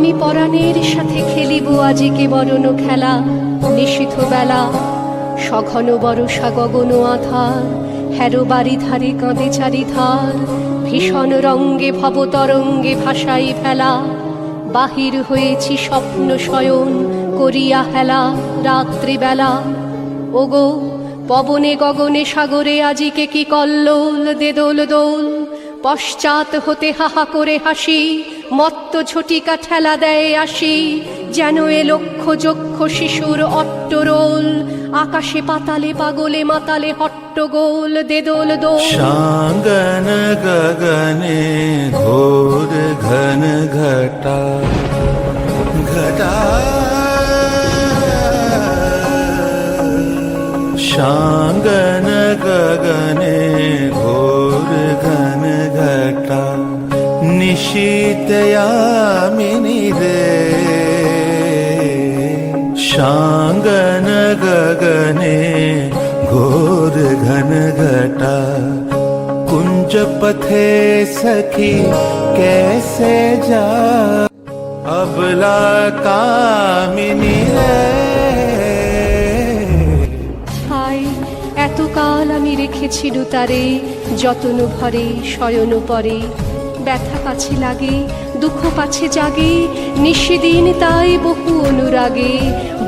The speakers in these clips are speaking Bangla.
আমি পরাণের সাথে খেলিব আজিকে বরণ খেলা। নিশীথ বেলা সঘন বরষা গগন আধার, হেরো বাড়ি ধারে কাঁদে চারিধার। ভীষণ রঙ্গে ভবতরঙ্গে ভাসাই ফেলা, বাহির হয়েছি স্বপ্ন শয়ন করিয়া হেলা রাত্রিবেলা। ওগো পবনে গগনে সাগরে আজিকে কি কল্লোল দে দোল দোল। পশ্চাৎ হতে হাহা করে হাসি, মত্ত ঝটিকা ঠেলা দেয় আসি। যেন এ লক্ষ যক্ষ শিশুর অট্টরোল, আকাশে পাতালে পাগলে মাতালে হট্টগোল দে দোল দোল। शांगन गगने घोर घन घटा घटा, शांगन गगने घोर घन घटा। निशीतयामिनी रे शांगन गगने घोर घन घटा। कुंज पथे सखी कैसे जा, अबला कामिनी रे। হায় এতকাল আমি রেখেছিল তারে, যতন ভরে শয়ন পরে। ব্যথা পাছে লাগে দুঃখ পাছে জাগে, নিশিদিন তাই বহু অনুরাগে।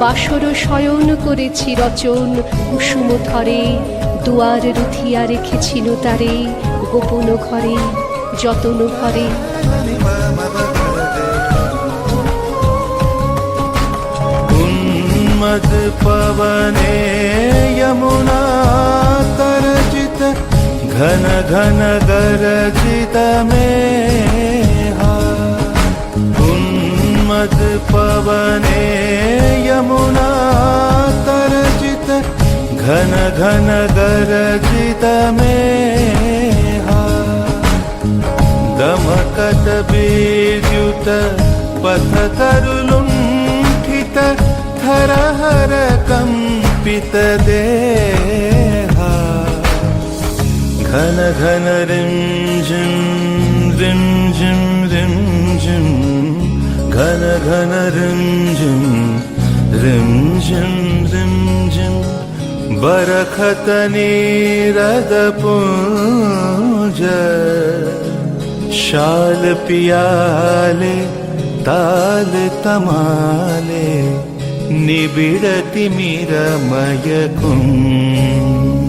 বাসর শয়ন করেছি রচন কুসুম ধরে, দুয়ার রুথিয়া রেখেছিল তারে গোপন ঘরে যতন ভরে। उन्मद पवने यमुना तरजित, घन घन गरजित मेहा। उन्मद पवने यमुना तरजित, घन घन गरजित मेहा। दमकत विद्युत पथ तरुलुण्ठित, थरहर कंपित देहा। घन घन रिमझिम रिमझिम रिमझिम, घन घन रिमझिम रिमझिम रिमझिम। बरखत नीरद पुंज, शाल पियाले ताल तमाले। निबिड़ति मिरमय कुंज,